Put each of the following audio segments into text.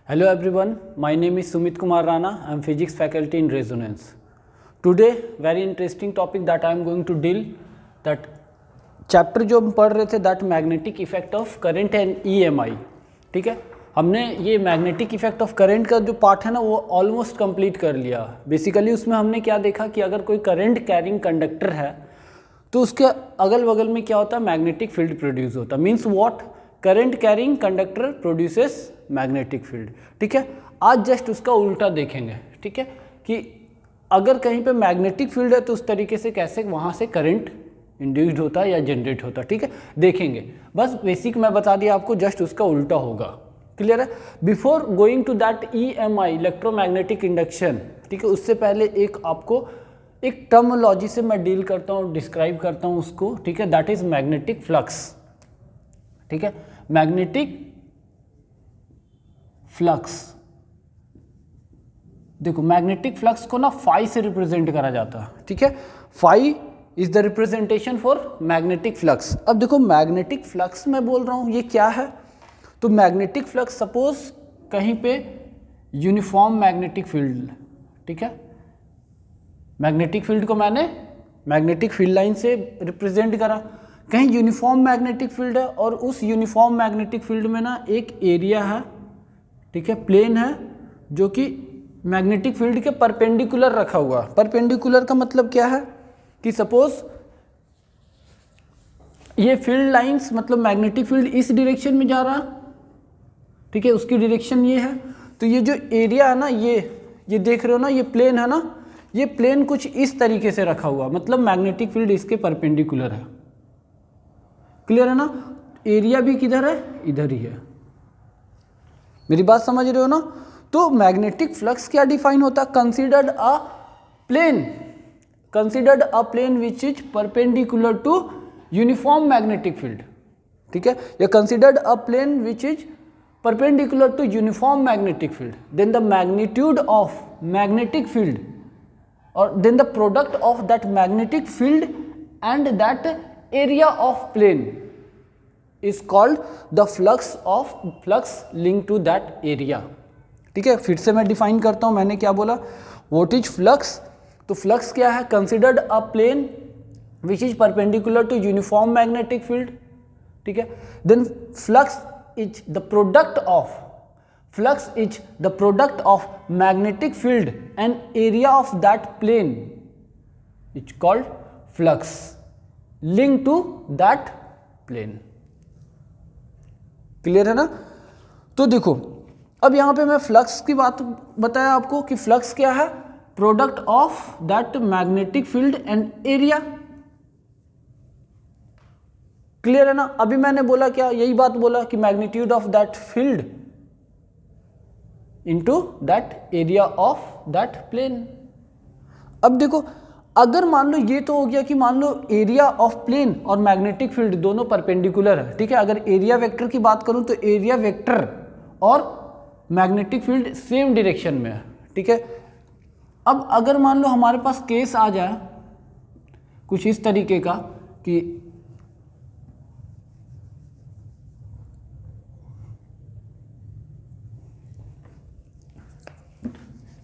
Hello everyone, my name is Sumit Kumar Rana. I am physics faculty in Resonance. Today, very interesting topic that I am going to deal that chapter जो हम पढ़ रहे थे that magnetic effect of current and EMI. ठीक है, हमने ये magnetic effect of current का जो पार्ट है ना वो ऑलमोस्ट कंप्लीट कर लिया. बेसिकली उसमें हमने क्या देखा कि अगर कोई करंट कैरिंग कंडक्टर है तो उसके अगल बगल में क्या होता है, मैग्नेटिक फील्ड प्रोड्यूस होता है. Means what, current carrying conductor produces magnetic field. ठीक है, आज जस्ट उसका उल्टा देखेंगे. ठीक है, कि अगर कहीं पे मैग्नेटिक फील्ड है तो उस तरीके से कैसे वहाँ से करंट इंड्यूस्ड होता है या जनरेट होता है. ठीक है, देखेंगे. बस बेसिक मैं बता दिया आपको, जस्ट उसका उल्टा होगा. क्लियर है? Before going to that EMI, electromagnetic induction, ठीक है, उससे पहले एक आपको एक टर्मोलॉजी से मैं डील करता हूँ, डिस्क्राइब करता हूँ उसको. ठीक है, दैट इज मैग्नेटिक फ्लक्स. ठीक है, मैग्नेटिक फ्लक्स. देखो मैग्नेटिक फ्लक्स को ना फाई से रिप्रेजेंट करा जाता है. ठीक है, phi is the representation for magnetic flux. अब देखो मैग्नेटिक फ्लक्स मैं बोल रहा हूँ ये क्या है, तो मैग्नेटिक फ्लक्स सपोज कहीं पे यूनिफॉर्म मैग्नेटिक फील्ड. ठीक है, मैग्नेटिक फील्ड को मैंने मैग्नेटिक फील्ड लाइन से रिप्रेजेंट करा. कहीं यूनिफॉर्म मैग्नेटिक फील्ड है और उस यूनिफॉर्म मैग्नेटिक फील्ड में ना एक एरिया है. ठीक है, प्लेन है जो कि मैग्नेटिक फील्ड के परपेंडिकुलर रखा हुआ. परपेंडिकुलर का मतलब क्या है कि सपोज ये फील्ड लाइंस, मतलब मैग्नेटिक फील्ड इस डायरेक्शन में जा रहा. ठीक है, उसकी डायरेक्शन ये है, तो ये जो एरिया है ना, ये देख रहे हो ना, ये प्लेन है ना, ये प्लेन कुछ इस तरीके से रखा हुआ, मतलब मैग्नेटिक फील्ड इसके परपेंडिकुलर है. क्लियर है ना? एरिया भी किधर है, इधर ही है. मेरी बात समझ रहे हो ना? तो मैग्नेटिक फ्लक्स क्या डिफाइन होता है, considered a plane which is perpendicular to uniform magnetic field. ठीक है, या considered a plane which is perpendicular to uniform magnetic field, then the magnitude of magnetic field or then the product of that magnetic field and that area of plane is called the flux linked to that area. ठीक है, फिर से मैं define करता हूं, मैंने क्या बोला, what is flux. तो फ्लक्स क्या है, considered a plane which is perpendicular to uniform magnetic field. ठीक है, then flux is the product of magnetic field and area of that plane. It's called flux linked to that plane. Clear है ना? तो देखो अब यहां पे मैं फ्लक्स की बात बताया आपको कि फ्लक्स क्या है, product of that magnetic field and area. Clear है ना? अभी मैंने बोला क्या, यही बात बोला कि magnitude of that field into that area of that plane. अब देखो अगर मान लो ये तो हो गया कि मान लो एरिया ऑफ प्लेन और मैग्नेटिक फील्ड दोनों परपेंडिकुलर है. ठीक है, अगर एरिया वेक्टर की बात करूं तो एरिया वेक्टर और मैग्नेटिक फील्ड सेम डायरेक्शन में है. ठीक है, अब अगर मान लो हमारे पास केस आ जाए कुछ इस तरीके का कि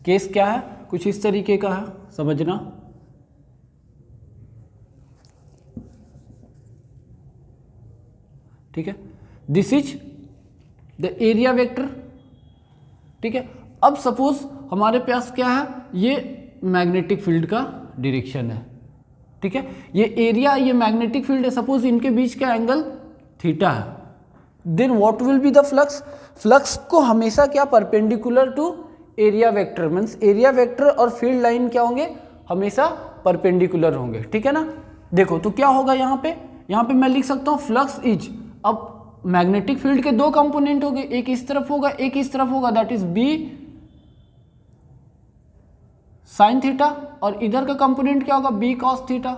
केस क्या है, कुछ इस तरीके का है, समझना. ठीक है, this is the area vector. ठीक है, अब सपोज हमारे पास क्या है, ये मैग्नेटिक फील्ड का डायरेक्शन है. ठीक है, ये एरिया, ये मैग्नेटिक फील्ड है, सपोज इनके बीच का एंगल थीटा है. Then what will be the flux. Flux को हमेशा क्या, perpendicular to area vector. Means area vector और फील्ड लाइन क्या होंगे, हमेशा परपेंडिकुलर होंगे. ठीक है ना? देखो तो क्या होगा यहाँ पे मैं लिख सकता हूँ फ्लक्स इज, अब मैग्नेटिक फील्ड के दो कंपोनेंट हो गए, एक इस तरफ होगा एक इस तरफ होगा, that is B sine theta, और इधर का कंपोनेंट क्या होगा, बी कॉस थीटा.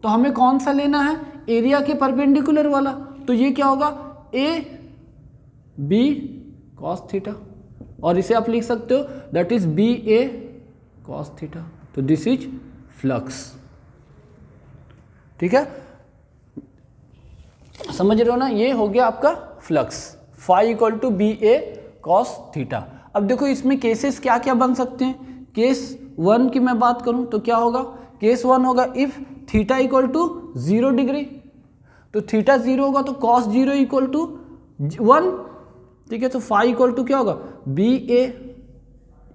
तो हमें कौन सा लेना है, एरिया के परपेंडिकुलर वाला. तो ये क्या होगा, ए बी कॉस थीटा, और इसे आप लिख सकते हो that is B A cos theta. तो दिस इज फ्लक्स. ठीक है, समझ रहे हो ना? ये हो गया आपका flux, phi equal to B A cos theta. अब देखो इसमें केसेस क्या क्या बन सकते हैं। केस 1 की मैं बात करूं तो क्या होगा, केस 1 होगा if theta equal to 0 degree, तो थीटा 0 होगा तो कॉस 0 इक्वल टू 1, ठीक है। तो फाई इक्वल टू क्या होगा, बी ए।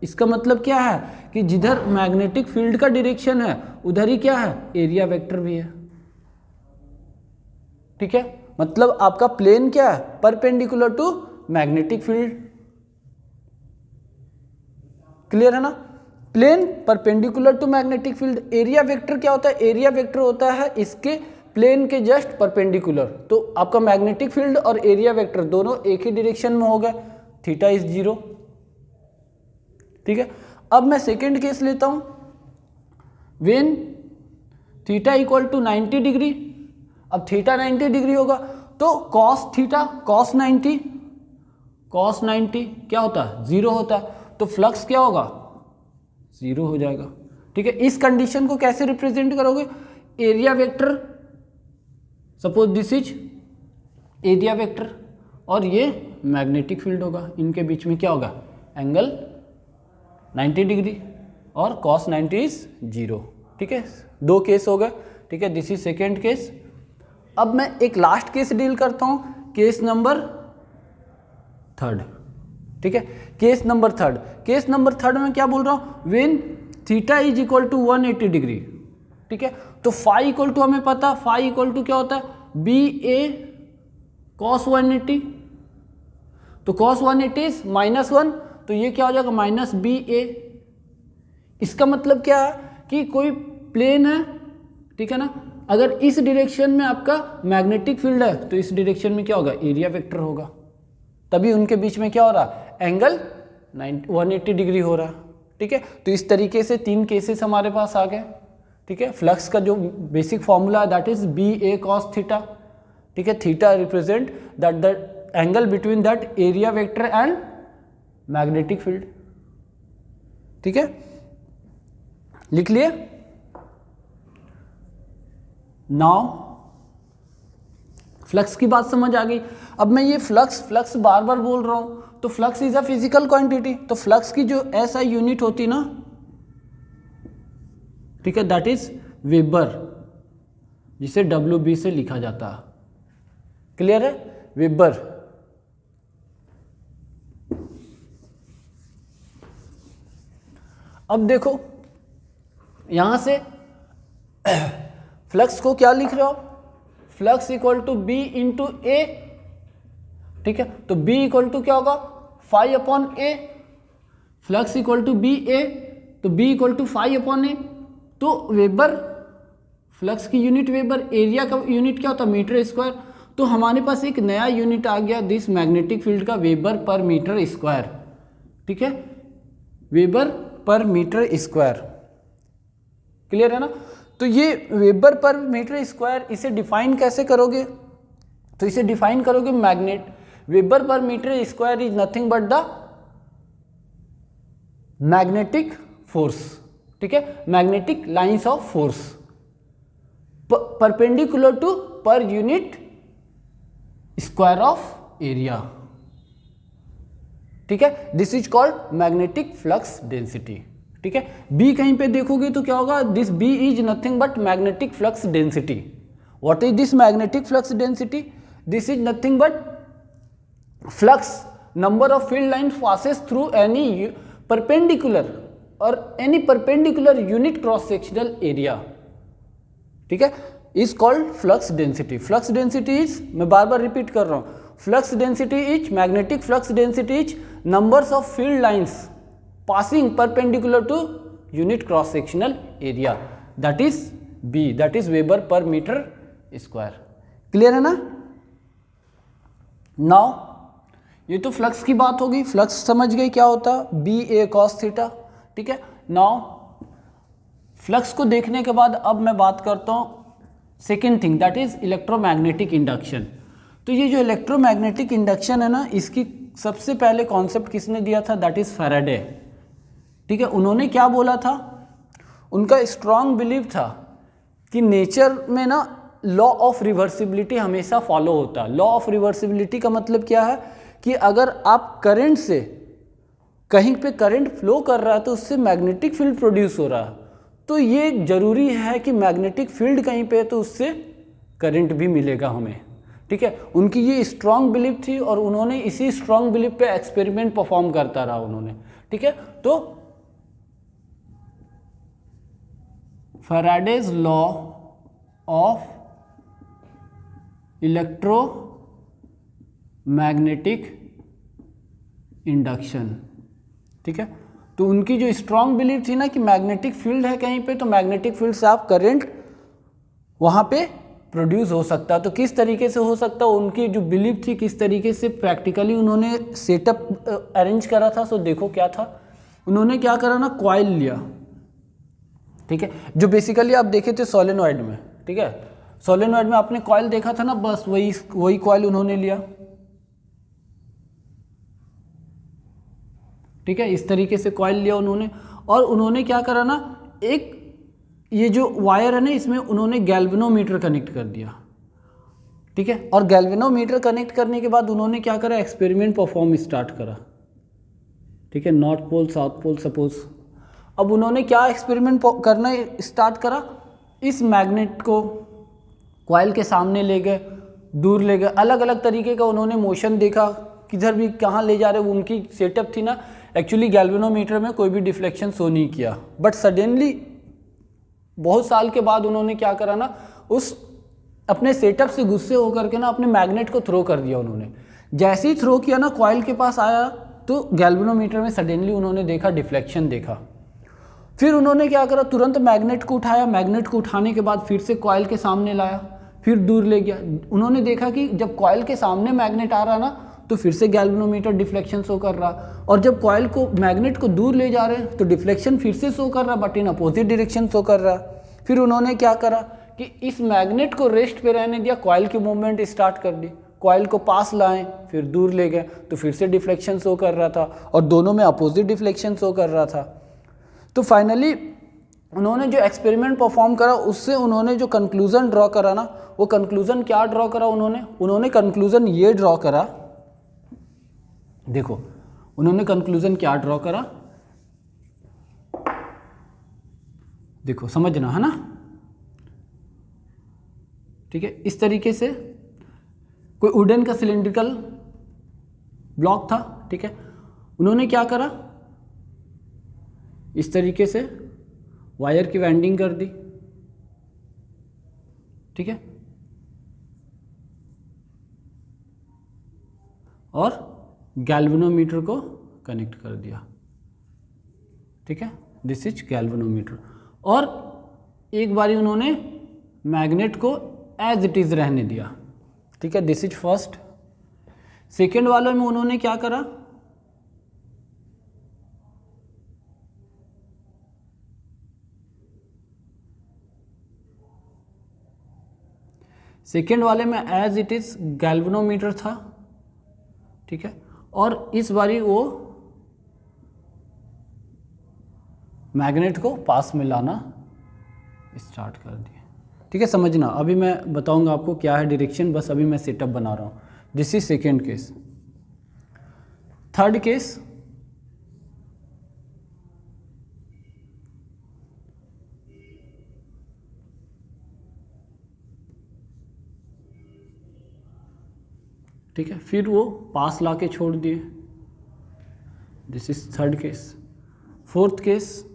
इसका मतलब क्या है कि जिधर मैग्नेटिक फील्ड का डायरेक्शन है उधर ही क्या है, एरिया वेक्टर भी है, ठीक है। मतलब आपका प्लेन क्या है, perpendicular to magnetic field. Clear है ना, plane perpendicular to magnetic field. Area vector क्या होता है, एरिया वेक्टर होता है इसके प्लेन के जस्ट परपेंडिकुलर। तो आपका मैग्नेटिक फील्ड और एरिया वेक्टर दोनों एक ही डायरेक्शन में हो गए, थीटा इज 0, ठीक है। अब मैं सेकेंड केस लेता हूं, when theta equal to 90 degree. अब थीटा 90 डिग्री होगा तो कॉस थीटा कॉस 90 क्या होता है, 0 होता है। तो फ्लक्स क्या होगा, 0 हो जाएगा, ठीक है। इस कंडीशन को कैसे रिप्रेजेंट करोगे, area vector, suppose this is area vector और ये मैग्नेटिक फील्ड होगा, इनके बीच में क्या होगा, एंगल 90 डिग्री और कॉस 90 इज 0, ठीक है। 2 केस हो गए, ठीक है। This is second case. अब मैं एक लास्ट केस डील करता हूं, केस नंबर 3, ठीक है। केस नंबर 3, केस नंबर 3 में क्या बोल रहा हूं, when theta is equal to 180 degree, ठीक है। तो फाई इक्वल टू हमें पता, फाई इक्वल टू क्या होता है, बी ए कॉस 180। तो कॉस 180 इज -1, तो ये क्या हो जाएगा, माइनस बी ए। इसका मतलब क्या है कि कोई प्लेन है, ठीक है ना, अगर इस डायरेक्शन में आपका मैग्नेटिक फील्ड है तो इस डायरेक्शन में क्या होगा, एरिया वेक्टर होगा, तभी उनके बीच में क्या हो रहा है, एंगल 180 डिग्री हो रहा है, ठीक है। तो इस तरीके से 3 केसेस हमारे पास आ गए, ठीक है। फ्लक्स का जो बेसिक फॉर्मूला है that is B A cos theta, ठीक है। Theta represent that the angle between that area vector and magnetic field, ठीक है। लिख लिए। नाउ फ्लक्स की बात समझ आ गई। अब मैं ये फ्लक्स बार बार बोल रहा हूं, तो flux is a physical quantity, तो फ्लक्स की जो एसआई यूनिट होती ना, ठीक है, दैट इज वेबर, जिसे WB से लिखा जाता है। क्लियर है, वेबर। अब देखो यहां से फ्लक्स को क्या लिख रहे हो, flux equal to B into A, ठीक है। तो B इक्वल टू क्या होगा, phi upon A. Flux equal to B A, तो B equal to phi upon A. तो वेबर, फ्लक्स की यूनिट वेबर, एरिया का यूनिट क्या होता है, मीटर स्क्वायर। तो हमारे पास एक नया यूनिट आ गया दिस मैग्नेटिक फील्ड का, वेबर पर मीटर स्क्वायर, ठीक है, weber per metre square. Clear है ना। तो ये वेबर पर मीटर स्क्वायर, इसे डिफाइन कैसे करोगे, तो इसे डिफाइन करोगे magnet, weber per metre square is nothing but the magnetic force, ठीक है, magnetic lines of force perpendicular to per unit square of area, ठीक है। This is called magnetic flux density, ठीक है। बी कहीं पे देखोगे तो क्या होगा, this B is nothing but magnetic flux density. What is this magnetic flux density, this is nothing but flux number of field lines passes through any perpendicular और any perpendicular unit cross sectional area, ठीक है, is called flux density. Flux density is, मैं बार बार repeat कर रहा हूं, flux density is, magnetic flux density is numbers of field lines passing perpendicular to unit cross sectional area, that is B, that is Weber per meter square। Clear है ना। Now ये तो flux की बात होगी, फ्लक्स समझ गए क्या होता है, बी ए कॉस थीटा, ठीक है। नाउ फ्लक्स को देखने के बाद अब मैं बात करता हूं second thing, that is electromagnetic induction. तो ये जो इलेक्ट्रोमैग्नेटिक इंडक्शन है ना, इसकी सबसे पहले कॉन्सेप्ट किसने दिया था, दैट इज फैराडे, ठीक है। उन्होंने क्या बोला था, उनका स्ट्रॉन्ग बिलीव था कि नेचर में ना लॉ ऑफ रिवर्सिबिलिटी हमेशा फॉलो होता है। लॉ ऑफ रिवर्सिबिलिटी का मतलब क्या है कि अगर आप करंट से कहीं पे करंट फ्लो कर रहा है तो उससे मैग्नेटिक फील्ड प्रोड्यूस हो रहा है, तो ये जरूरी है कि मैग्नेटिक फील्ड कहीं पे है तो उससे करंट भी मिलेगा हमें, ठीक है। उनकी ये स्ट्रांग बिलीफ थी और उन्होंने इसी स्ट्रांग बिलीफ पे एक्सपेरिमेंट परफॉर्म करता रहा उन्होंने, ठीक है। तो Faraday's law of electromagnetic induction, ठीक है। तो उनकी जो स्ट्रांग बिलीफ थी ना कि मैग्नेटिक फील्ड है कहीं पे, तो मैग्नेटिक फील्ड से आप करंट वहाँ पे प्रोड्यूस हो सकता है। तो किस तरीके से हो सकता है, उनकी जो बिलीफ थी किस तरीके से प्रैक्टिकली उन्होंने सेटअप अरेंज करा था। सो देखो क्या था, उन्होंने क्या करा ना, कॉइल लिया, ठीक है, जो बेसिकली आप देखे थे सोलेनॉइड में, ठीक है। सोलेनॉइड में आपने कॉइल देखा था ना, बस वही कॉइल उन्होंने लिया, ठीक है। इस तरीके से कॉइल लिया उन्होंने, और उन्होंने क्या करा ना, एक ये जो वायर है ना इसमें उन्होंने गैल्वेनोमीटर कनेक्ट कर दिया, ठीक है। और गैल्वेनोमीटर कनेक्ट करने के बाद उन्होंने क्या करा, एक्सपेरिमेंट परफॉर्म स्टार्ट करा, ठीक है। North pole south pole suppose. अब उन्होंने क्या एक्सपेरिमेंट करना स्टार्ट करा, इस मैग्नेट को कॉइल के सामने ले गए, दूर ले गए, अलग अलग तरीके का उन्होंने मोशन देखा, किधर भी कहाँ ले जा रहे, वो उनकी सेटअप थी ना। एक्चुअली गैल्वेनोमीटर में कोई भी डिफ्लेक्शन शो नहीं किया, बट सडनली बहुत साल के बाद उन्होंने क्या करा ना, उस अपने सेटअप से गुस्से होकर के ना अपने मैग्नेट को थ्रो कर दिया उन्होंने। जैसे ही थ्रो किया ना, कॉइल के पास आया तो गैल्वेनोमीटर में सडनली उन्होंने देखा डिफ्लेक्शन देखा। फिर उन्होंने क्या करा, तुरंत मैग्नेट को उठाया, मैग्नेट को उठाने के बाद फिर से कॉइल के सामने लाया, फिर दूर ले गया। उन्होंने देखा कि जब कॉइल के सामने मैग्नेट आ रहा ना तो फिर से गैल्वेनोमीटर डिफ्लेक्शन शो कर रहा, और जब कॉइल को मैग्नेट को दूर ले जा रहे हैं तो डिफ्लेक्शन फिर से शो कर रहा, but in opposite direction show कर रहा। फिर उन्होंने क्या करा कि इस मैग्नेट को रेस्ट पे रहने दिया, कॉइल की मूवमेंट स्टार्ट कर दी, कॉइल को पास लाएं, फिर दूर ले गए तो फिर से डिफ्लेक्शन शो कर रहा था, और दोनों में अपोजिट डिफ्लेक्शन शो कर रहा था। तो फाइनली उन्होंने जो एक्सपेरिमेंट परफॉर्म करा उससे उन्होंने जो कंक्लूजन ड्रॉ करा ना, वो कंक्लूजन क्या ड्रॉ करा उन्होंने कंक्लूजन ये ड्रॉ करा, देखो उन्होंने कंक्लूजन क्या ड्रॉ करा, देखो समझना है ना, ठीक है। इस तरीके से कोई वुडन का सिलिंड्रिकल ब्लॉक था, ठीक है। उन्होंने क्या करा, इस तरीके से वायर की वाइंडिंग कर दी, ठीक है, और गैल्वेनोमीटर को कनेक्ट कर दिया, ठीक है। This is galvanometer. और एक बारी उन्होंने मैग्नेट को एज इट इज रहने दिया, ठीक है। This is first. सेकेंड वाले में उन्होंने क्या करा, सेकेंड वाले में एज इट इज गैल्वेनोमीटर था, ठीक है। और इस बारी वो मैग्नेट को पास में लाना स्टार्ट कर दिया, ठीक है। समझना, अभी मैं बताऊंगा आपको क्या है डायरेक्शन, बस अभी मैं सेटअप बना रहा हूँ। This is second case. Third case, ठीक है, फिर वो पास ला के छोड़ दिए। This is third case. Fourth case,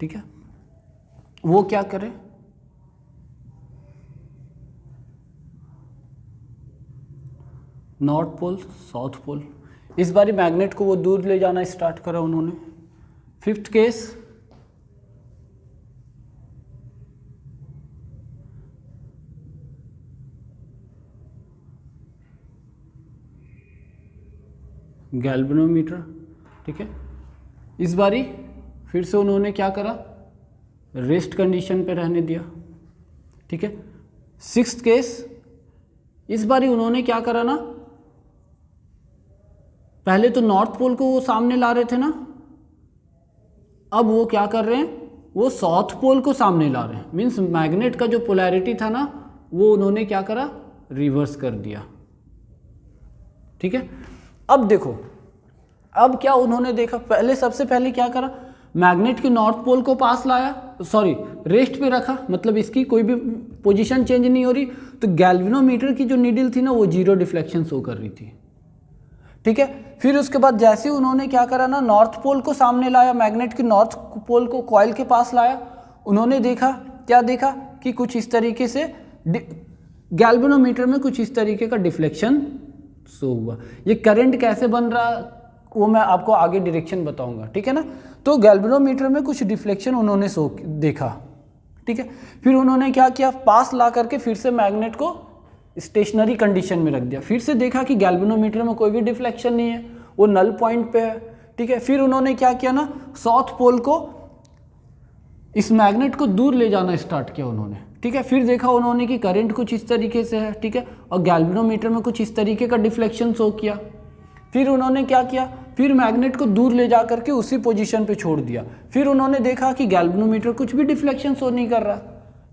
ठीक है, वो क्या करे, नॉर्थ पोल साउथ पोल, इस बारी मैग्नेट को वो दूर ले जाना स्टार्ट करा उन्होंने। फिफ्थ केस, गैल्वेनोमीटर, ठीक है। इस बारी फिर से उन्होंने क्या करा, रेस्ट कंडीशन पे रहने दिया, ठीक है। सिक्स्थ केस, इस बारी उन्होंने क्या करा ना, पहले तो नॉर्थ पोल को वो सामने ला रहे थे ना, अब वो क्या कर रहे हैं, वो साउथ पोल को सामने ला रहे हैं। मीन्स मैग्नेट का जो पोलैरिटी था ना वो उन्होंने क्या करा, रिवर्स कर दिया। ठीक है, अब देखो, अब क्या उन्होंने देखा, पहले सबसे पहले क्या करा, मैग्नेट की नॉर्थ पोल को पास लाया, सॉरी रेस्ट पे रखा, मतलब इसकी कोई भी पोजीशन चेंज नहीं हो रही, तो गैल्वेनोमीटर की जो नीडल थी ना वो जीरो डिफ्लेक्शन शो कर रही थी। ठीक है, फिर उसके बाद जैसे उन्होंने क्या करा ना, नॉर्थ पोल को सामने लाया, मैग्नेट की नॉर्थ पोल को कॉइल के पास लाया, उन्होंने देखा, क्या देखा कि कुछ इस तरीके से गैल्वेनोमीटर में कुछ इस तरीके का डिफ्लेक्शन शो हुआ। ये करंट कैसे बन रहा वो मैं आपको आगे डायरेक्शन बताऊंगा। ठीक है ना, तो गैल्वेनोमीटर में कुछ डिफ्लेक्शन उन्होंने शो देखा। ठीक है, फिर उन्होंने क्या किया, पास ला करके फिर से मैग्नेट को स्टेशनरी कंडीशन में रख दिया, फिर से देखा कि गैल्वेनोमीटर में कोई भी डिफ्लेक्शन नहीं है, वो नल पॉइंट पे है। ठीक है, फिर उन्होंने क्या किया ना, साउथ पोल को, इस मैग्नेट को दूर ले जाना स्टार्ट किया उन्होंने। ठीक है, फिर देखा उन्होंने कि करंट कुछ इस तरीके से है। ठीक है, और गैल्वेनोमीटर में कुछ इस तरीके का डिफ्लेक्शन शो किया। फिर उन्होंने क्या किया, फिर मैग्नेट को दूर ले जा करके उसी पोजीशन पे छोड़ दिया। फिर उन्होंने देखा कि गैल्वेनोमीटर कुछ भी डिफ्लेक्शन शो नहीं कर रहा।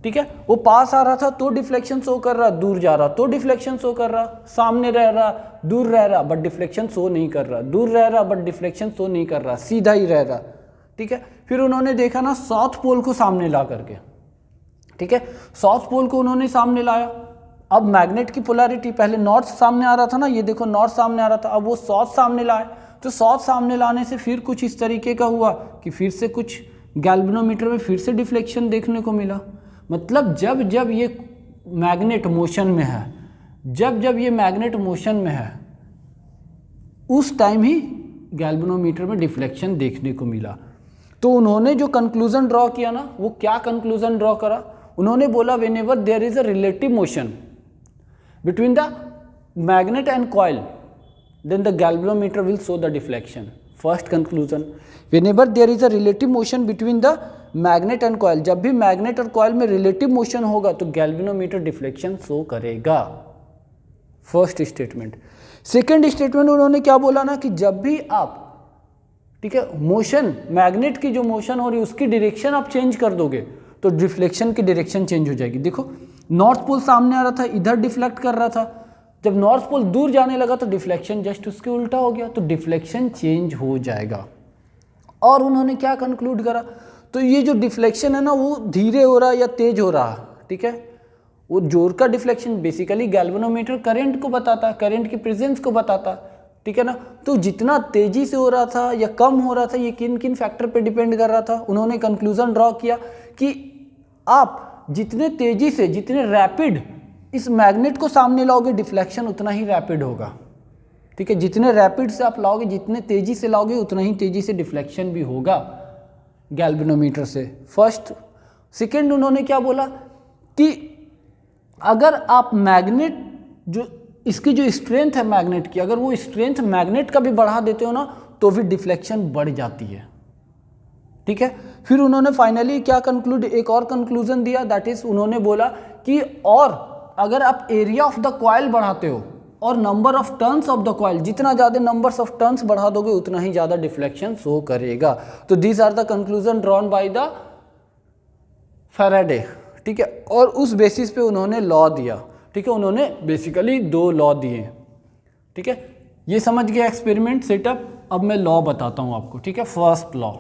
ठीक है, वो पास आ रहा था तो डिफ्लेक्शन शो कर रहा, दूर जा रहा तो डिफ्लेक्शन शो कर रहा, सामने रह रहा, दूर रह रहा, बट डिफ्लेक्शन शो नहीं कर रहा, दूर रह रहा बट डिफ्लेक्शन शो नहीं कर रहा, सीधा ही रह रहा। ठीक है, फिर उन्होंने देखा ना साउथ पोल को सामने ला करके। ठीक है, साउथ पोल को उन्होंने सामने लाया। अब मैग्नेट की पोलैरिटी पहले नॉर्थ सामने आ रहा था ना, ये देखो नॉर्थ सामने आ रहा था, अब वो साउथ सामने लाए, तो साउथ सामने लाने से फिर कुछ इस तरीके का हुआ कि फिर से कुछ गैल्वेनोमीटर में फिर से डिफ्लेक्शन देखने को मिला। मतलब जब जब ये मैग्नेट मोशन में है, जब जब ये मैग्नेट मोशन में है, उस टाइम ही गैल्वेनोमीटर में डिफ्लेक्शन देखने को मिला। तो उन्होंने जो कंक्लूजन ड्रॉ किया ना, वो क्या कंक्लूजन ड्रॉ करा, उन्होंने बोला whenever there is a relative motion between the magnet and coil then the galvanometer will show the deflection. First conclusion, whenever there is a relative motion between the magnet and coil, जब भी magnet और coil में relative motion होगा तो galvanometer deflection show करेगा। First statement. Second statement उन्होंने क्या बोला ना कि जब भी आप, ठीक है, मोशन, मैग्नेट की जो मोशन हो रही है उसकी डायरेक्शन आप चेंज कर दोगे तो डिफ्लेक्शन की डायरेक्शन चेंज हो जाएगी। देखो नॉर्थ पोल सामने आ रहा था, इधर डिफ्लेक्ट कर रहा था, जब नॉर्थ पोल दूर जाने लगा तो डिफ्लेक्शन जस्ट उसके उल्टा हो गया, तो डिफ्लेक्शन चेंज हो जाएगा। और उन्होंने क्या कंक्लूड करा, तो ये जो डिफ्लेक्शन है ना वो धीरे हो रहा या तेज हो रहा, ठीक है, वो जोर का डिफ्लेक्शन बेसिकली गैल्वेनोमीटर करंट को बताता है, करंट की प्रेजेंस को बताता है, ठीक है ना। तो जितना तेजी से हो रहा था या कम हो रहा था, ये किन किन फैक्टर पे डिपेंड कर रहा था। उन्होंने कंक्लूजन ड्रॉ किया कि आप जितने तेजी से, जितने रैपिड इस मैग्नेट को सामने लाओगे डिफ्लेक्शन उतना ही रैपिड होगा, ठीक है। जितने रैपिड से आप लाओगे, जितने तेजी से लाओगे उतना ही तेजी से डिफ्लेक्शन भी होगा गैल्वेनोमीटर से। फर्स्ट। सेकेंड उन्होंने क्या बोला कि अगर आप मैग्नेट, जो इसकी जो स्ट्रेंथ है मैग्नेट की, अगर वो स्ट्रेंथ मैग्नेट का भी बढ़ा देते हो ना तो भी डिफ्लेक्शन बढ़ जाती है, ठीक है। फिर उन्होंने फाइनली क्या कंक्लूड, एक और कंक्लूजन दिया, दैट इज उन्होंने बोला कि और अगर आप एरिया ऑफ द कॉइल बढ़ाते हो और number of turns of the coil, जितना ज़्यादा नंबर्स ऑफ टर्न्स बढ़ा दोगे उतना ही ज़्यादा डिफ्लेक्शन शो करेगा। तो these are the conclusion drawn by the Faraday, ठीक है। और उस बेसिस पे उन्होंने लॉ दिया, ठीक है। उन्होंने बेसिकली 2 लॉ दिए, ठीक है। ये समझ गया एक्सपेरिमेंट सेटअप। अब मैं लॉ बताता हूँ आपको, ठीक है। फर्स्ट लॉ,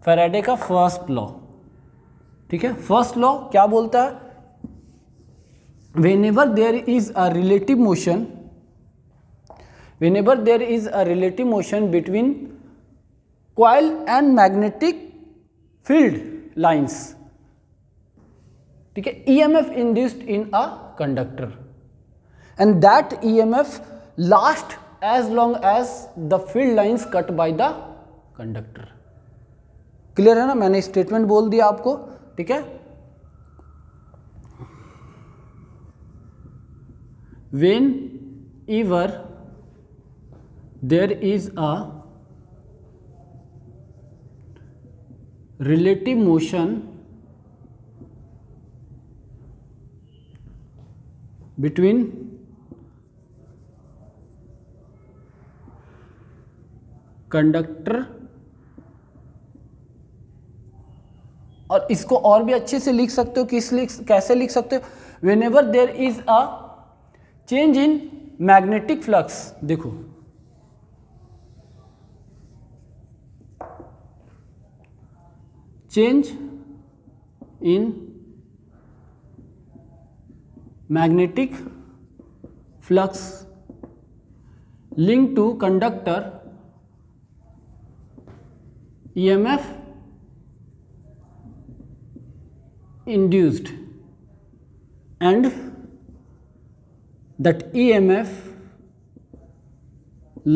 फैराडे का फर्स्ट लॉ, ठीक है। फर्स्ट लॉ क्या बोलता है, whenever there is a relative motion, whenever there is a relative motion between coil and magnetic field lines, ठीक है, EMF induced in a conductor and that EMF lasts as long as the field lines cut by the conductor। Clear है ना, मैंने statement बोल दिया आपको, ठीक है। Whenever there is a relative motion between conductor और इसको और भी अच्छे से लिख सकते हो, कैसे लिख सकते हो, whenever there is a change in magnetic flux, देखो change in magnetic flux linked to conductor EMF induced, and that EMF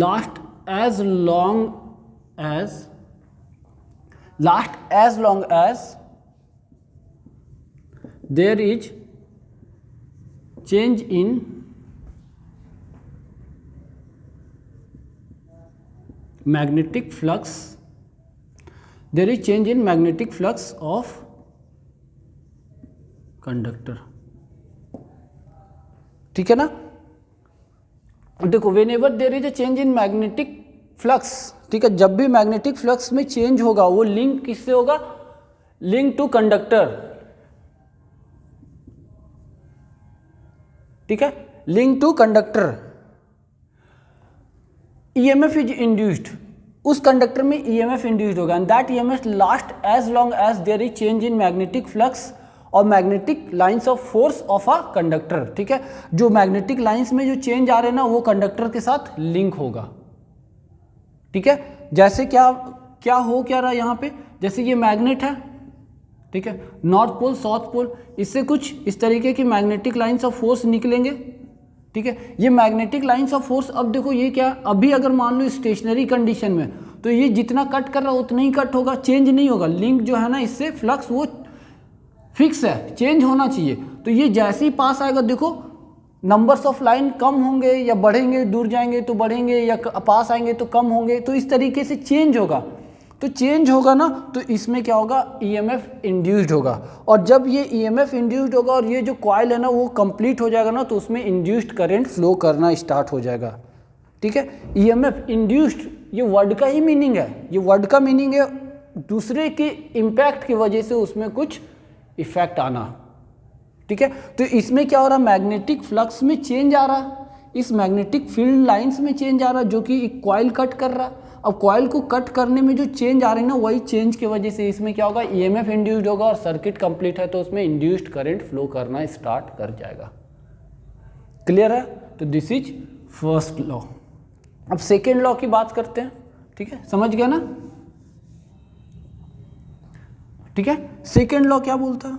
last as long as there is change in magnetic flux, there is change in magnetic flux of conductor, ठीक है ना। देखो whenever there is a change in magnetic flux, ठीक है, जब भी magnetic flux में change होगा वो लिंक किससे होगा, लिंक टू कंडक्टर, ठीक है, link to conductor, EMF is induced, उस कंडक्टर में EMF इंड्यूस्ड होगा, and that EMF last as long as there is change in magnetic flux और magnetic lines of force of a conductor, ठीक है, जो magnetic lines में जो change आ रहे हैं ना वो कंडक्टर के साथ लिंक होगा, ठीक है। जैसे क्या हो क्या रहा है यहाँ पे, जैसे ये मैग्नेट है, ठीक है, नॉर्थ पोल साउथ पोल, इससे कुछ इस तरीके की मैग्नेटिक लाइंस ऑफ फोर्स निकलेंगे, ठीक है। ये मैग्नेटिक लाइंस ऑफ फोर्स, अब देखो ये क्या, अभी अगर मान लो स्टेशनरी कंडीशन में तो ये जितना कट कर रहा है उतना ही कट होगा, चेंज नहीं होगा, लिंक जो है ना इससे फ्लक्स वो फिक्स है, चेंज होना चाहिए। तो ये जैसे ही पास आएगा देखो नंबर्स ऑफ लाइन कम होंगे या बढ़ेंगे, दूर जाएंगे तो बढ़ेंगे या पास आएंगे तो कम होंगे, तो इस तरीके से चेंज होगा। तो चेंज होगा ना तो इसमें क्या होगा, EMF इंड्यूस्ड होगा, और जब ये EMF इंड्यूस्ड होगा और ये जो कॉइल है ना वो कंप्लीट हो जाएगा ना तो उसमें इंड्यूस्ड करंट फ्लो करना स्टार्ट हो जाएगा, ठीक है। EMF इंड्यूस्ड ये वर्ड का ही मीनिंग है, ये वर्ड का मीनिंग है दूसरे के इम्पैक्ट की वजह से उसमें कुछ इफेक्ट आना, ठीक है। तो इसमें क्या हो रहा है, मैग्नेटिक फ्लक्स में चेंज आ रहा, इस मैग्नेटिक फील्ड लाइंस में चेंज आ रहा जो कि एक कॉइल कट कर रहा। अब कॉइल को कट करने में जो चेंज आ रही है ना वही चेंज की वजह से इसमें क्या होगा, EMF इंड्यूस्ड होगा, और सर्किट कंप्लीट है तो उसमें इंड्यूस्ड करंट फ्लो करना स्टार्ट कर जाएगा। क्लियर है। तो दिस इज फर्स्ट लॉ। अब सेकेंड लॉ की बात करते हैं, ठीक है, समझ गया ना, ठीक है। सेकेंड लॉ क्या बोलता है,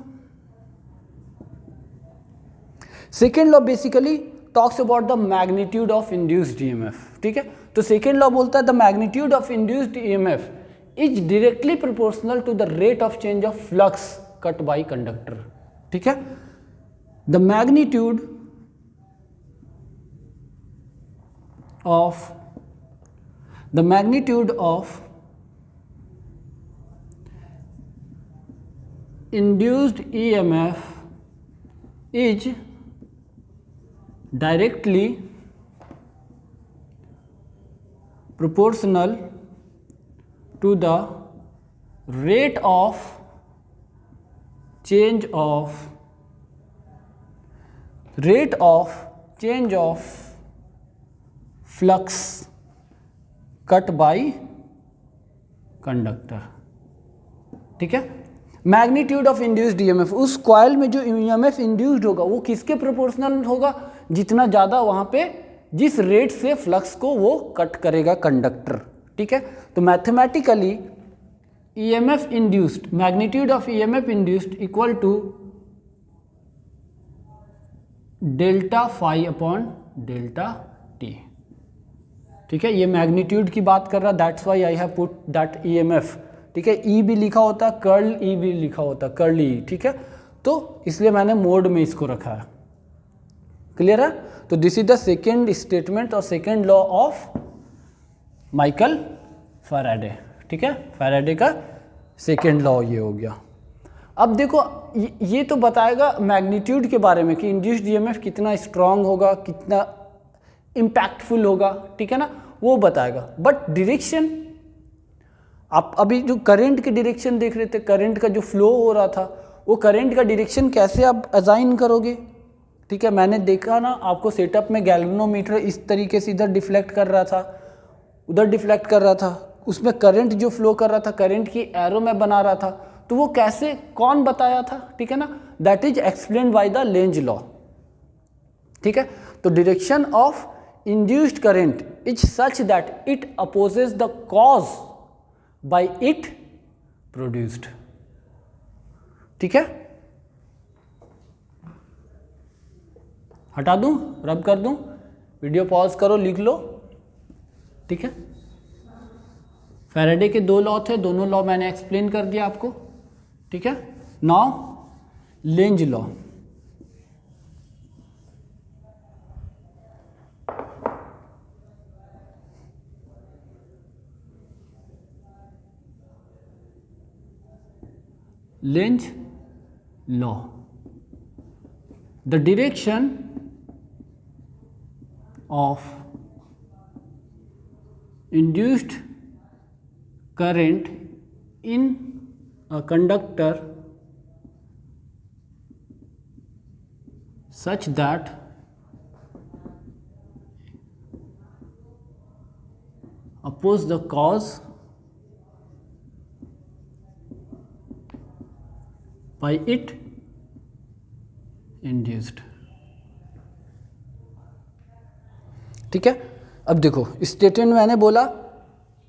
second law basically talks about the magnitude of induced EMF, ठीक है। तो सेकेंड लॉ बोलता है the magnitude of induced EMF is directly proportional to the rate of change of flux cut by conductor, ठीक है। The magnitude of induced EMF is directly proportional to the rate of change of flux cut by conductor, ठीक है। Magnitude of induced EMF, उस coil में जो EMF induced होगा वो किसके प्रोपोर्शनल होगा, जितना ज़्यादा वहाँ पे जिस रेट से फ्लक्स को वो कट करेगा कंडक्टर, ठीक है। तो mathematically EMF induced, magnitude of EMF induced equal to delta phi upon delta T, ठीक है। ये मैग्नीट्यूड की बात कर रहा, that's why I have put that EMF, ठीक है। E भी लिखा होता है, कर्ल E भी लिखा होता है, कर्ल E, ठीक है। तो इसलिए मैंने मोड में इसको रखा है। क्लियर है। तो this is the second statement और second law of Michael Faraday, ठीक है। फैराडे का सेकेंड लॉ ये हो गया। अब देखो ये तो बताएगा मैग्नीट्यूड के बारे में कि इंड्यूस्ड EMF कितना स्ट्रांग होगा, कितना इम्पैक्टफुल होगा, ठीक है ना, वो बताएगा। बट डायरेक्शन आप अभी जो करंट की डायरेक्शन देख रहे थे, करंट का जो फ्लो हो रहा था, वो करंट का डायरेक्शन कैसे आप असाइन करोगे? ठीक है, मैंने देखा ना आपको सेटअप में गैल्वेनोमीटर इस तरीके से इधर डिफ्लेक्ट कर रहा था, उधर डिफ्लेक्ट कर रहा था, उसमें करंट जो फ्लो कर रहा था, करंट की एरो में बना रहा था, तो वो कैसे, कौन बताया था? ठीक है ना, that is explained by the Lenz law. ठीक है, तो direction of induced current is such that it opposes the cause by it produced. ठीक है, हटा दूं, रब कर दूं, वीडियो पॉज करो, लिख लो। ठीक है, फैराडे के 2 लॉ थे, दोनों लॉ मैंने एक्सप्लेन कर दिया आपको। ठीक है, now Lenz law. Lenz law. The direction of induced current in a conductor such that oppose the cause by it induced। ठीक है, अब देखो स्टेटमेंट मैंने बोला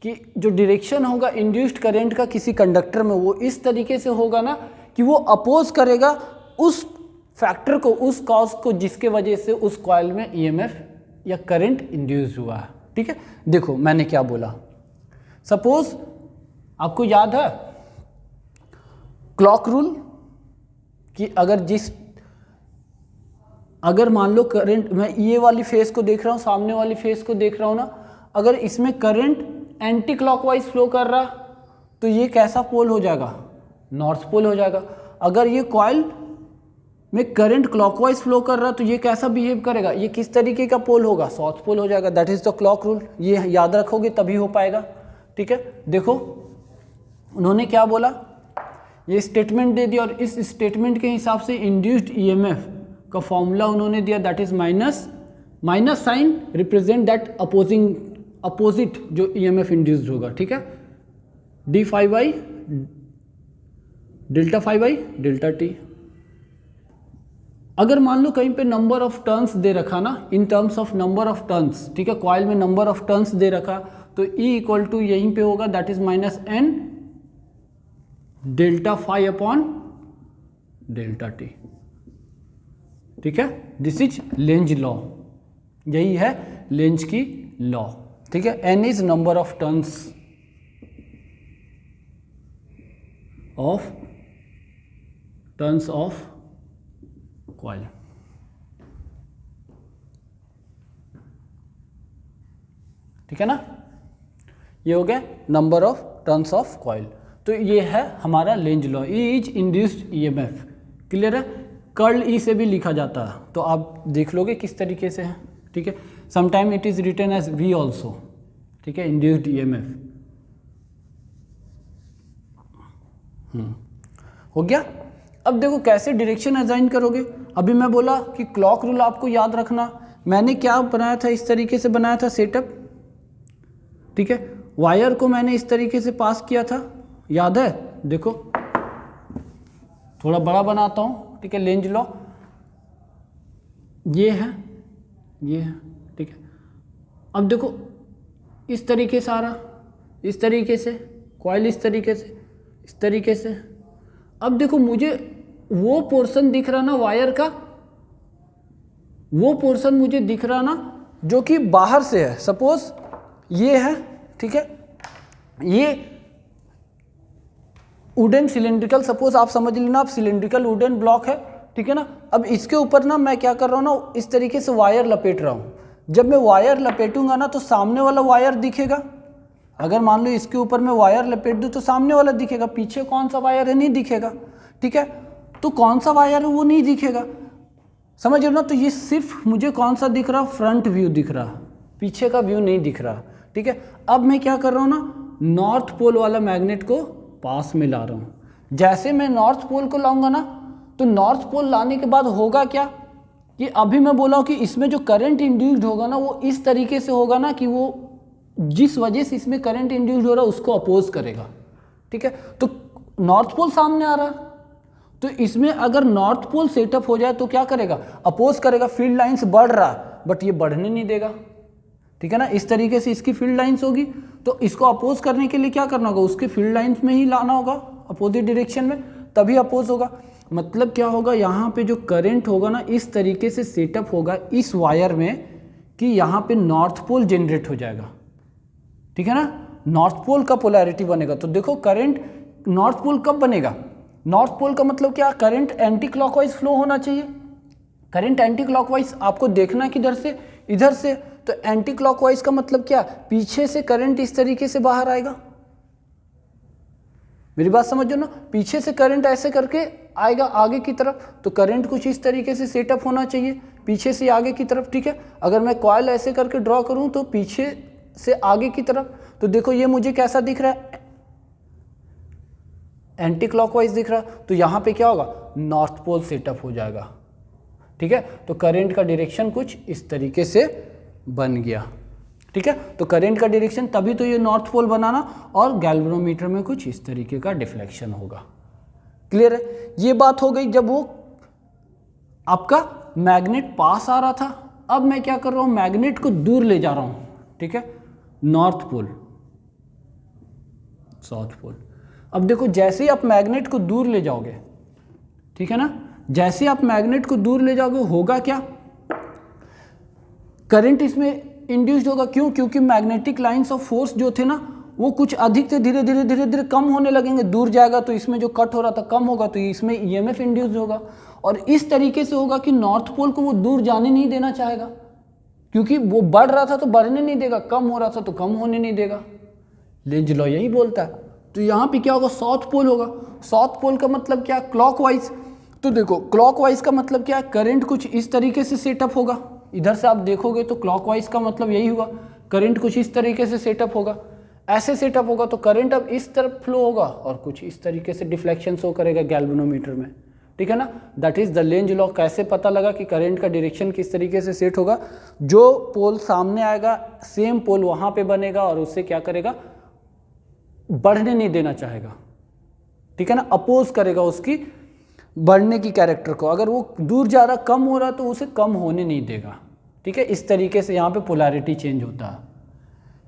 कि जो डायरेक्शन होगा इंड्यूस्ड करंट का किसी कंडक्टर में, वो इस तरीके से होगा ना कि वो अपोज करेगा उस फैक्टर को, उस कॉज को जिसके वजह से उस कॉइल में ईएमएफ या करंट इंड्यूस हुआ है। ठीक है, देखो मैंने क्या बोला, सपोज आपको याद है क्लॉक रूल कि अगर मान लो करंट, मैं ये वाली फेस को देख रहा हूँ, सामने वाली फेस को देख रहा हूँ ना, अगर इसमें करंट एंटी क्लॉकवाइज फ्लो कर रहा तो ये कैसा पोल हो जाएगा? नॉर्थ पोल हो जाएगा। अगर ये कॉइल में करंट क्लॉकवाइज फ्लो कर रहा तो ये कैसा बिहेव करेगा? ये किस तरीके का पोल होगा? साउथ पोल हो जाएगा। That is the clock rule. ये याद रखोगे तभी हो पाएगा। ठीक है, देखो उन्होंने क्या बोला, ये स्टेटमेंट दे दिया और इस स्टेटमेंट के हिसाब से इंड्यूस्ड ईएमएफ का फॉर्मूला उन्होंने दिया, that is minus sign represent that opposite जो ईएमएफ इंड्यूस्ड होगा। ठीक है, D phi by delta T. अगर मान लो कहीं पे नंबर ऑफ टर्न्स दे रखा ना, in terms of number of turns, ठीक है, कॉइल में नंबर ऑफ टर्न्स दे रखा तो E इक्वल टू यहीं पे होगा, that is minus n delta phi upon delta T. ठीक है, दिस इज लेंज लॉ, यही है लेंज की लॉ। ठीक है, n is number of turns of coil. ठीक है ना, ये हो गया number of turns of coil. तो ये है हमारा Lenz law. E is induced EMF. Clear है, कर्ल ई से भी लिखा जाता है, तो आप देख लोगे किस तरीके से है। ठीक है, sometime it is written as V also. ठीक है, इंड्यूस्ड ईएमएफ हो गया। अब देखो कैसे डायरेक्शन असाइन करोगे। अभी मैं बोला कि क्लॉक रूल आपको याद रखना। मैंने क्या बनाया था, इस तरीके से बनाया था सेटअप। ठीक है, वायर को मैंने इस तरीके से पास किया था, याद है? देखो थोड़ा बड़ा बनाता हूँ। ठीक है, लेंज लॉ ये है, ये है। ठीक है, अब देखो इस तरीके से आ रहा, इस तरीके से कॉइल, इस तरीके से, इस तरीके से। अब देखो मुझे वो पोर्शन दिख रहा ना वायर का, वो पोर्शन मुझे दिख रहा ना जो कि बाहर से है। सपोज ये है, ठीक है, ये वुडन सिलेंड्रिकल, सपोज आप समझ लेना, आप सिलेंड्रिकल वुडन ब्लॉक है। ठीक है ना, अब इसके ऊपर ना मैं क्या कर रहा हूँ ना, इस तरीके से वायर लपेट रहा हूँ। जब मैं वायर लपेटूंगा ना तो सामने वाला वायर दिखेगा। अगर मान लो इसके ऊपर मैं वायर लपेट दूँ तो सामने वाला दिखेगा, पीछे कौन सा वायर है नहीं दिखेगा। ठीक है, तो कौन सा वायर है वो नहीं दिखेगा, समझ रहे हो ना। तो ये सिर्फ मुझे कौन सा दिख रहा, फ्रंट व्यू दिख रहा, पीछे का व्यू नहीं दिख रहा। ठीक है, अब मैं क्या कर रहा हूँ ना, नॉर्थ पोल वाला मैग्नेट को पास में ला रहा हूँ। जैसे मैं नॉर्थ पोल को लाऊंगा ना, तो नॉर्थ पोल लाने के बाद होगा क्या कि अभी मैं बोला हूँ कि इसमें जो करंट इंड्यूस्ड होगा ना वो इस तरीके से होगा ना कि वो जिस वजह से इसमें करंट इंड्यूस्ड हो रहा है उसको अपोज करेगा। ठीक है, तो नॉर्थ पोल सामने आ रहा है, तो इसमें अगर नॉर्थ पोल सेटअप हो जाए तो क्या करेगा, अपोज करेगा। फील्ड लाइंस बढ़ रहा है बट ये बढ़ने नहीं देगा। ठीक है ना, इस तरीके से इसकी फील्ड लाइंस होगी, तो इसको अपोज करने के लिए क्या करना होगा, उसके फील्ड लाइंस में ही लाना होगा अपोजिट डायरेक्शन में, तभी अपोज होगा। मतलब क्या होगा, यहाँ पे जो करंट होगा ना इस तरीके से सेटअप होगा इस वायर में कि यहाँ पे नॉर्थ पोल जनरेट हो जाएगा। ठीक है ना, नॉर्थ पोल का पोलैरिटी बनेगा। तो देखो करंट नॉर्थ पोल कब बनेगा, नॉर्थ पोल का मतलब क्या, करंट एंटी क्लॉकवाइज फ्लो होना चाहिए। करंट एंटी क्लॉकवाइज आपको देखना किधर से, इधर से, तो एंटी क्लॉकवाइज का मतलब क्या, पीछे से करंट इस तरीके से बाहर आएगा। मेरी बात समझो ना, पीछे से करंट ऐसे करके आएगा आगे की तरफ, तो करंट कुछ इस तरीके से सेटअप होना चाहिए पीछे से आगे की तरफ। ठीक है, अगर मैं कॉइल ऐसे करके ड्रॉ करूं तो पीछे से आगे की तरफ, तो देखो ये मुझे कैसा दिख रहा है, एंटी क्लॉकवाइज दिख रहा, तो यहाँ पे क्या होगा, नॉर्थ पोल सेटअप हो जाएगा। ठीक है, तो करंट का डायरेक्शन कुछ इस तरीके से बन गया। ठीक है, तो करंट का डायरेक्शन तभी तो ये नॉर्थ पोल बनाना, और गैल्वेनोमीटर में कुछ इस तरीके का डिफ्लेक्शन होगा। क्लियर है, ये बात हो गई जब वो आपका मैग्नेट पास आ रहा था। अब मैं क्या कर रहा हूँ, मैग्नेट को दूर ले जा रहा हूँ। ठीक है, नॉर्थ पोल साउथ पोल। अब देखो जैसे ही आप मैग्नेट को दूर ले जाओगे, ठीक है ना, जैसे आप मैग्नेट को दूर ले जाओगे होगा क्या, करंट इसमें इंड्यूस्ड होगा। क्यों, क्योंकि मैग्नेटिक लाइंस ऑफ फोर्स जो थे ना वो कुछ अधिक थे, धीरे धीरे धीरे धीरे कम होने लगेंगे। दूर जाएगा तो इसमें जो कट हो रहा था कम होगा, तो इसमें ईएमएफ इंड्यूस्ड होगा, और इस तरीके से होगा कि नॉर्थ पोल को वो दूर जाने नहीं देना चाहेगा, क्योंकि वो बढ़ रहा था तो बढ़ने नहीं देगा, कम हो रहा था तो कम होने नहीं देगा। लेंज लॉ यही बोलता है। तो यहाँ पे क्या होगा, साउथ पोल होगा। साउथ पोल का मतलब क्या, क्लॉकवाइज। तो देखो क्लॉकवाइज का मतलब क्या है, करंट कुछ इस तरीके से सेटअप होगा। इधर से आप देखोगे तो क्लॉकवाइज का मतलब यही हुआ, करंट कुछ इस तरीके से सेटअप होगा, ऐसे सेटअप होगा, तो करंट अब इस तरफ फ्लो होगा और कुछ इस तरीके से डिफ्लेक्शन शो करेगा गैल्वेनोमीटर में। ठीक है ना, that is the Lenz law. कैसे पता लगा कि करंट का डायरेक्शन किस तरीके से सेट होगा, जो पोल सामने आएगा सेम पोल वहां पे बनेगा और उससे क्या करेगा, बढ़ने नहीं देना चाहेगा। ठीक है ना, अपोज करेगा उसकी बढ़ने की कैरेक्टर को। अगर वो दूर जा रहा, कम हो रहा, तो उसे कम होने नहीं देगा। ठीक है, इस तरीके से यहाँ पे पोलैरिटी चेंज होता है।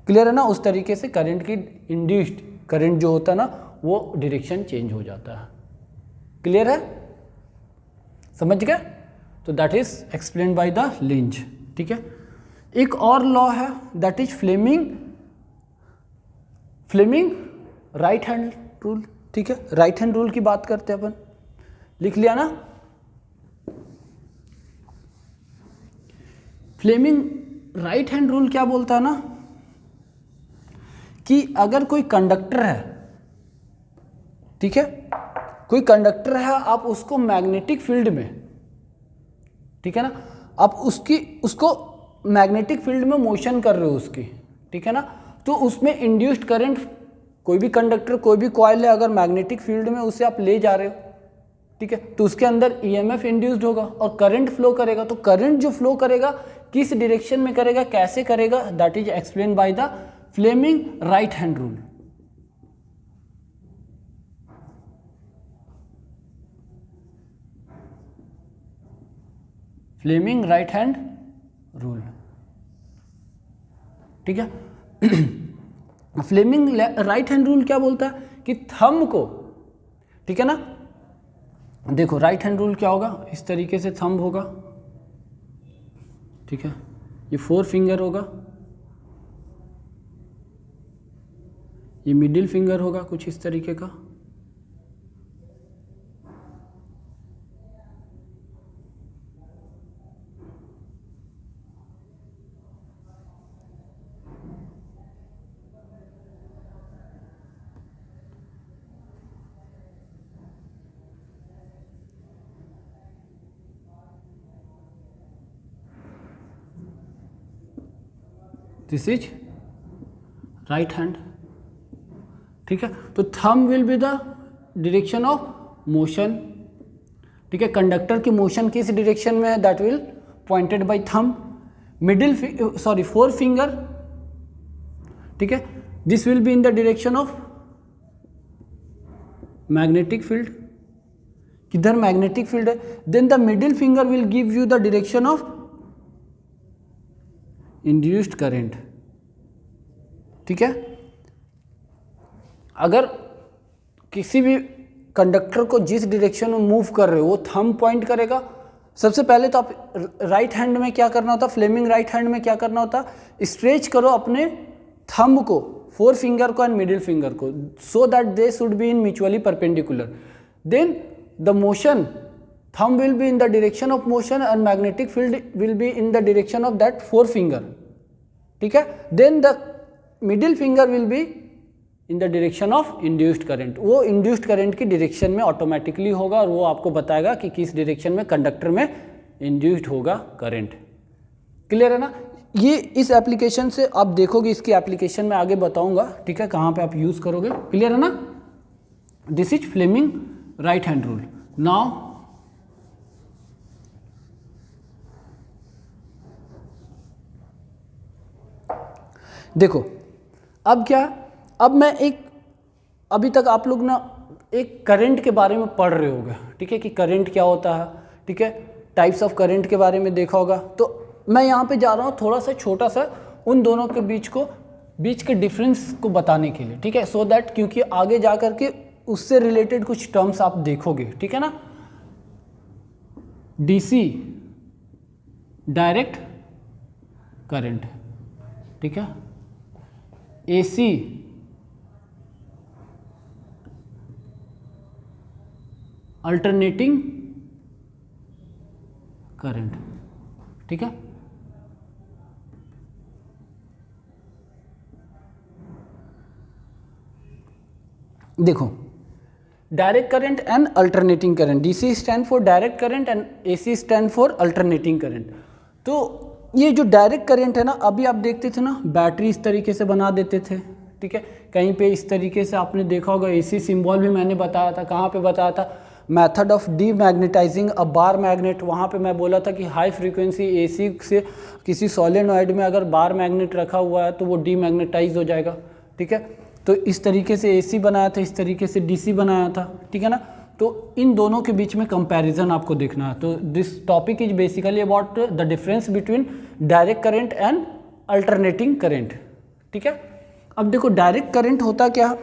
क्लियर है ना, उस तरीके से करंट की इंड्यूस्ड करंट जो होता है ना वो डायरेक्शन चेंज हो जाता है। क्लियर है, समझ गए, तो that is explained by the Lenz. ठीक है, एक और लॉ है that is Fleming right hand rule. ठीक है, राइट हैंड रूल की बात करते हैं अपन, लिख लिया ना। फ्लेमिंग राइट हैंड रूल क्या बोलता है ना कि अगर कोई कंडक्टर है, ठीक है, कोई कंडक्टर है, आप उसको मैग्नेटिक फील्ड में, ठीक है ना, आप उसको मैग्नेटिक फील्ड में मोशन कर रहे हो उसकी, ठीक है ना, तो उसमें इंड्यूस्ड करंट, कोई भी कंडक्टर कोई भी कॉइल है अगर मैग्नेटिक फील्ड में उसे आप ले जा रहे हो, ठीक है, तो उसके अंदर ईएमएफ इंड्यूस्ड होगा और करंट फ्लो करेगा। तो करंट जो फ्लो करेगा किस डायरेक्शन में करेगा, कैसे करेगा, that is explain by the Fleming right hand rule. Fleming right hand rule, ठीक है। फ्लेमिंग राइट हैंड रूल क्या बोलता है कि थंब को, ठीक है ना, देखो राइट हैंड रूल क्या होगा, इस तरीके से थंब होगा, ठीक है, ये 4 फिंगर होगा, ये मिडिल फिंगर होगा कुछ इस तरीके का, दिस इज राइट हैंड ठीक है, तो thumb will be the direction of motion, ठीक है, कंडक्टर की मोशन किस डायरेक्शन में है, that will pointed by thumb. Four finger, ठीक है, this will be in the direction of magnetic field, किधर मैग्नेटिक फील्ड है, then the middle finger will give you the direction of induced current, ठीक है। अगर किसी भी कंडक्टर को जिस डायरेक्शन में मूव कर रहे हो वो थंब पॉइंट करेगा। सबसे पहले तो आप राइट हैंड में क्या करना होता, फ्लेमिंग राइट हैंड में क्या करना होता, स्ट्रेच करो अपने थंब को, फोर फिंगर को एंड मिडिल फिंगर को, so that they should be in mutually perpendicular. Then the motion, thumb will be in the direction of motion and magnetic field will be in the direction of that four finger, ठीक है। then the middle finger will be in the direction of induced current, वो induced current की direction में automatically होगा और वो आपको बताएगा कि किस direction में कंडक्टर में induced होगा current। क्लियर है ना। ये इस एप्लीकेशन से आप देखोगे, इसकी एप्लीकेशन में आगे बताऊंगा, ठीक है, कहाँ पे आप यूज़ करोगे। क्लियर है ना। This is Fleming right hand rule. Now देखो, अब क्या, अब मैं एक, अभी तक आप लोग ना एक करंट के बारे में पढ़ रहे होगे, ठीक है, कि करंट क्या होता है, ठीक है, टाइप्स ऑफ करंट के बारे में देखा होगा। तो मैं यहाँ पे जा रहा हूँ थोड़ा सा छोटा सा उन दोनों के बीच के डिफरेंस को बताने के लिए, ठीक है, सो दैट, क्योंकि आगे जा कर के उससे रिलेटेड कुछ टर्म्स आप देखोगे, ठीक है ना। डीसी डायरेक्ट करंट, ठीक है, एसी अल्टरनेटिंग करंट, ठीक है। देखो, direct current and alternating current, DC stand for direct current and AC stand for alternating current. तो ये जो डायरेक्ट करंट है ना, अभी आप देखते थे ना, बैटरी इस तरीके से बना देते थे, ठीक है, कहीं पे इस तरीके से आपने देखा होगा। एसी सिंबल भी मैंने बताया था, कहाँ पे बताया था, method of demagnetising a bar magnet, वहाँ पे मैं बोला था कि हाई फ्रीक्वेंसी एसी से किसी सोलेनॉइड में अगर बार मैग्नेट रखा हुआ है तो वो डीमैग्नेटाइज हो जाएगा, ठीक है। तो इस तरीके से एसी बनाया था, इस तरीके से डीसी बनाया था, ठीक है ना। तो इन दोनों के बीच में कंपैरिजन आपको देखना है। तो this topic is basically about the difference between direct current and alternating current, ठीक है। अब देखो, डायरेक्ट करंट होता क्या,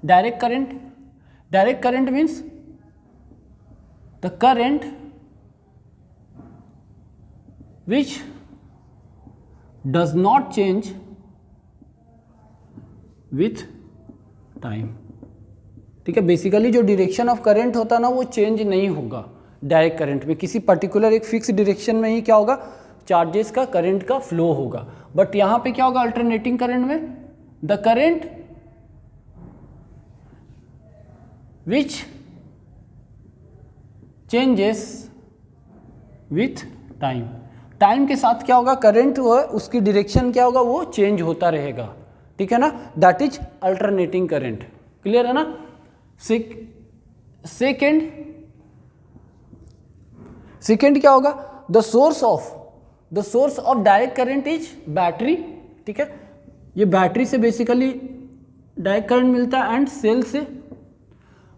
direct current means the current which does not change with time, ठीक है। बेसिकली जो डायरेक्शन ऑफ करंट होता है ना, वो चेंज नहीं होगा डायरेक्ट करंट में, किसी पर्टिकुलर एक फिक्स डायरेक्शन में ही क्या होगा, चार्जेस का करंट का फ्लो होगा। बट यहाँ पे क्या होगा अल्टरनेटिंग करंट में, the current which changes with time, time के साथ क्या होगा, करंट वो उसकी डायरेक्शन क्या होगा, वो चेंज होता रहेगा, ठीक है ना। That is alternating current. Clear है ना। सेकेंड क्या होगा, the source of direct current is battery, ठीक है। ये बैटरी से बेसिकली डायरेक्ट करंट मिलता है एंड सेल से,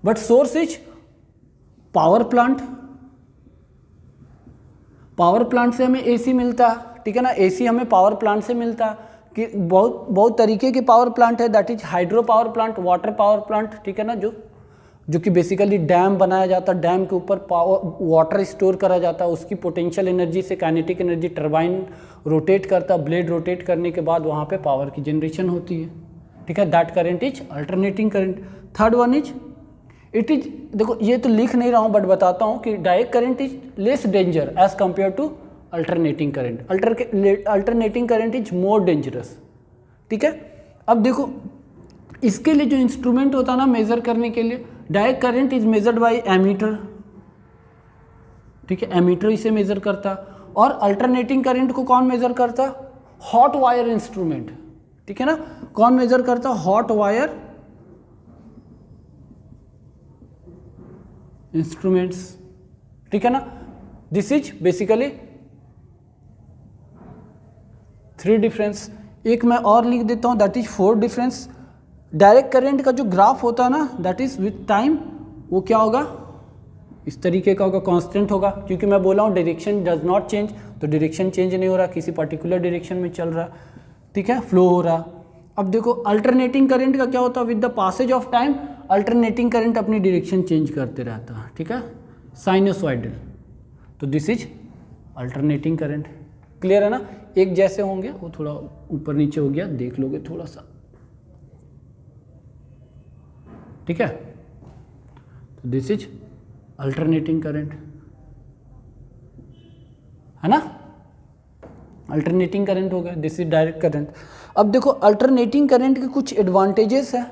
but source is power plant से हमें एसी मिलता है, ठीक है ना। एसी हमें पावर प्लांट से मिलता है, कि बहुत तरीके के पावर प्लांट है, that is hydro power plant, water power plant, ठीक है ना, जो कि बेसिकली डैम बनाया जाता है, डैम के ऊपर वाटर स्टोर करा जाता है, उसकी पोटेंशियल एनर्जी से काइनेटिक एनर्जी, टरबाइन रोटेट करता है, ब्लेड रोटेट करने के बाद वहाँ पे पावर की जनरेशन होती है, ठीक है। That current is alternating current. Third one is, it is, देखो ये तो लिख नहीं रहा हूँ बट बताता हूँ कि direct current is less danger as compare to alternating current, alternating current is more dangerous, ठीक है। अब देखो, इसके लिए जो इंस्ट्रूमेंट होता है ना मेजर करने के लिए, direct current is measured by ammeter, ठीक है, एमीटर इसे मेजर करता है। और अल्टरनेटिंग करंट को कौन मेजर करता, हॉट वायर इंस्ट्रूमेंट, ठीक है ना। कौन मेजर करता, हॉट वायर इंस्ट्रूमेंट्स, ठीक है ना। This is basically 3 difference. एक मैं और लिख देता हूँ, that is 4 difference. Direct current का जो ग्राफ होता है ना, दैट इज विथ टाइम, वो क्या होगा, इस तरीके का होगा, कांस्टेंट होगा, क्योंकि मैं बोला हूँ डायरेक्शन डज नॉट चेंज, तो डायरेक्शन चेंज नहीं हो रहा, किसी पर्टिकुलर डायरेक्शन में चल रहा, ठीक है, फ्लो हो रहा। अब देखो अल्टरनेटिंग करंट का क्या होता है, with the passage of time alternating current अपनी डायरेक्शन चेंज करते रहता है, ठीक है, साइनोसॉइडल। तो this is alternating current. Clear है ना, एक जैसे होंगे, वो थोड़ा ऊपर नीचे हो गया, देख लोगे थोड़ा सा, ठीक है। तो दिस इज अल्टरनेटिंग करंट, है ना, अल्टरनेटिंग करंट हो गया। This is direct current. अब देखो अल्टरनेटिंग करंट के कुछ एडवांटेजेस है,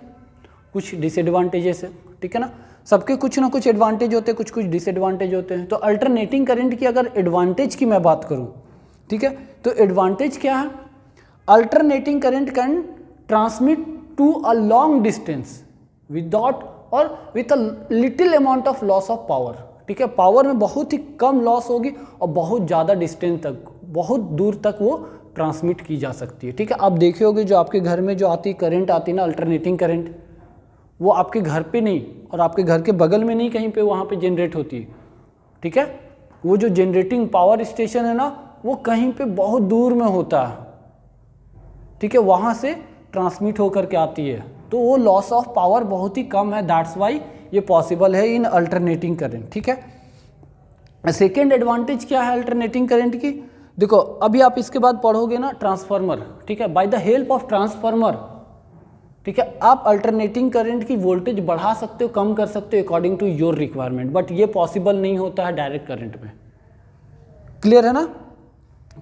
कुछ डिसएडवांटेजेस है, ठीक है ना। सबके कुछ ना कुछ एडवांटेज होते हैं, कुछ कुछ डिसएडवांटेज होते हैं। तो अल्टरनेटिंग करंट की अगर एडवांटेज की मैं बात करूं, ठीक है, तो एडवांटेज क्या है, alternating current can transmit to a long distance without और with a little amount of loss of power, ठीक है, पावर में बहुत ही कम लॉस होगी और बहुत ज़्यादा डिस्टेंस तक, बहुत दूर तक वो ट्रांसमिट की जा सकती है, ठीक है। आप देखे होगे जो आपके घर में जो आती करंट आती है ना, अल्टरनेटिंग करंट, वो आपके घर पे नहीं और आपके घर के बगल में नहीं, कहीं पे वहाँ पे जनरेट होती है, ठीक है। वो जो जनरेटिंग पावर स्टेशन है ना, वो कहीं पे बहुत दूर में होता है, ठीक है, वहाँ से ट्रांसमिट होकर के आती है, तो वो लॉस ऑफ पावर बहुत ही कम है, दैट्स वाई ये पॉसिबल है इन अल्टरनेटिंग करंट, ठीक है। सेकेंड एडवांटेज क्या है अल्टरनेटिंग करंट की, देखो अभी आप इसके बाद पढ़ोगे ना ट्रांसफार्मर, ठीक है, by the help of transformer, ठीक है, आप अल्टरनेटिंग करंट की वोल्टेज बढ़ा सकते हो, कम कर सकते हो according to your requirement, but ये पॉसिबल नहीं होता है डायरेक्ट करंट में। क्लियर है ना,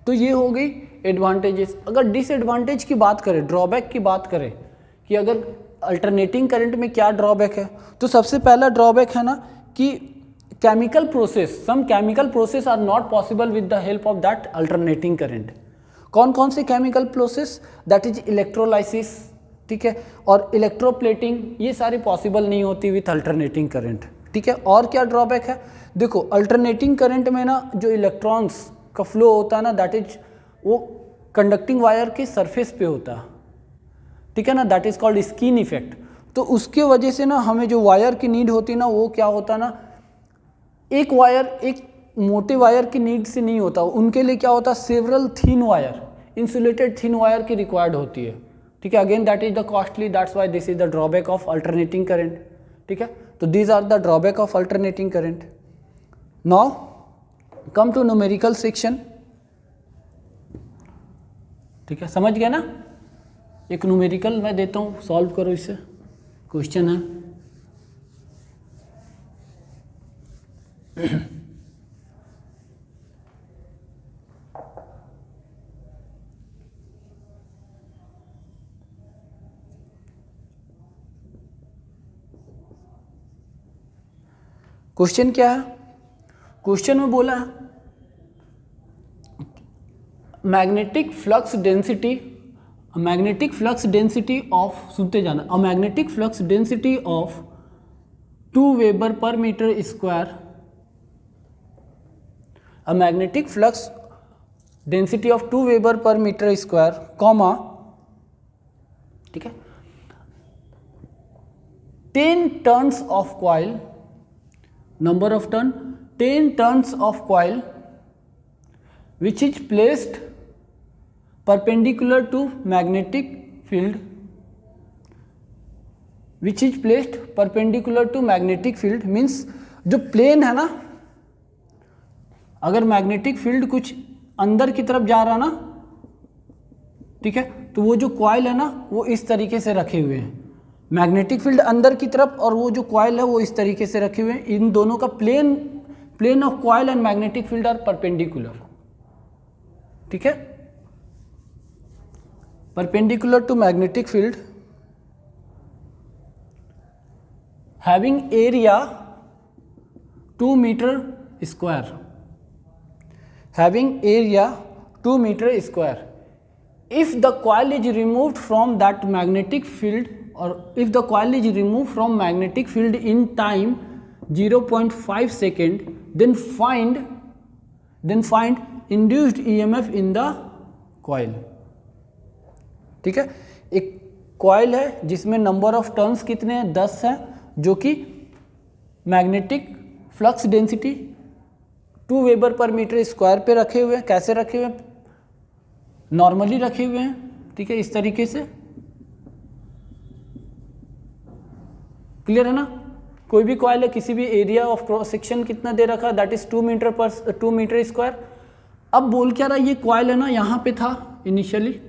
तो ये हो गई एडवांटेजेस। अगर डिसएडवांटेज की बात करें, ड्रॉबैक की बात करें कि अगर अल्टरनेटिंग करंट में क्या ड्रॉबैक है, तो सबसे पहला ड्रॉबैक है ना कि chemical process, some chemical process are not possible with the help of that alternating current. कौन कौन से chemical process, that is electrolysis, ठीक है, और इलेक्ट्रोप्लेटिंग, ये सारी पॉसिबल नहीं होती विथ अल्टरनेटिंग करंट, ठीक है। और क्या ड्रॉबैक है, देखो अल्टरनेटिंग करंट में ना जो इलेक्ट्रॉन्स का फ्लो होता है ना, दैट इज वो कंडक्टिंग वायर के सरफेस पे होता है, ठीक है ना, that is called skin effect. तो उसके वजह से ना हमें जो वायर की नीड होती है ना, वो क्या होता है ना, एक वायर, एक मोटे वायर की नीड से नहीं होता, उनके लिए क्या होता है, several thin wire, insulated thin wire की रिक्वायर्ड होती है, ठीक है। Again that is the costly, that's why this is the drawback of alternating current, ठीक है। तो these are the drawback of alternating current. Now come to numerical section, ठीक है, समझ गया ना। एक न्यूमेरिकल मैं देता हूँ, सॉल्व करो इसे, क्वेश्चन है। क्वेश्चन क्या है, क्वेश्चन में बोला है magnetic flux density, magnetic flux density of, सुनते जाना, a magnetic flux density of 2 weber per metre square, a magnetic flux density of 2 weber per metre square, comma, ठीक है, 10 turns of coil, number of turn 10 turns of coil which is placed perpendicular to magnetic field, which is placed perpendicular to magnetic field means जो plane है ना, अगर magnetic field कुछ अंदर की तरफ जा रहा ना, ठीक है, तो वो जो कॉइल है ना वो इस तरीके से रखे हुए हैं, मैग्नेटिक फील्ड अंदर की तरफ और वो जो कॉइल है वो इस तरीके से रखे हुए हैं, इन दोनों का plane of coil and magnetic field are perpendicular, ठीक है, perpendicular to magnetic field, having area 2 metre square, having area 2 metre square. If the coil is removed from that magnetic field, or if the coil is removed from magnetic field in time, 0.5 second, then find induced EMF in the coil. ठीक है, एक coil है जिसमें number of turns कितने हैं, 10 हैं, जो कि magnetic flux density 2 weber per metre square पे रखे हुए हैं। कैसे रखे हुए हैं, नॉर्मली रखे हुए हैं। ठीक है, इस तरीके से, क्लियर है ना। कोई भी कॉइल है, किसी भी एरिया ऑफ क्रॉस सेक्शन कितना दे रखा है, दैट इज 2 मीटर स्क्वायर। अब बोल क्या रहा है, ये कॉइल है ना यहाँ पे था इनिशियली,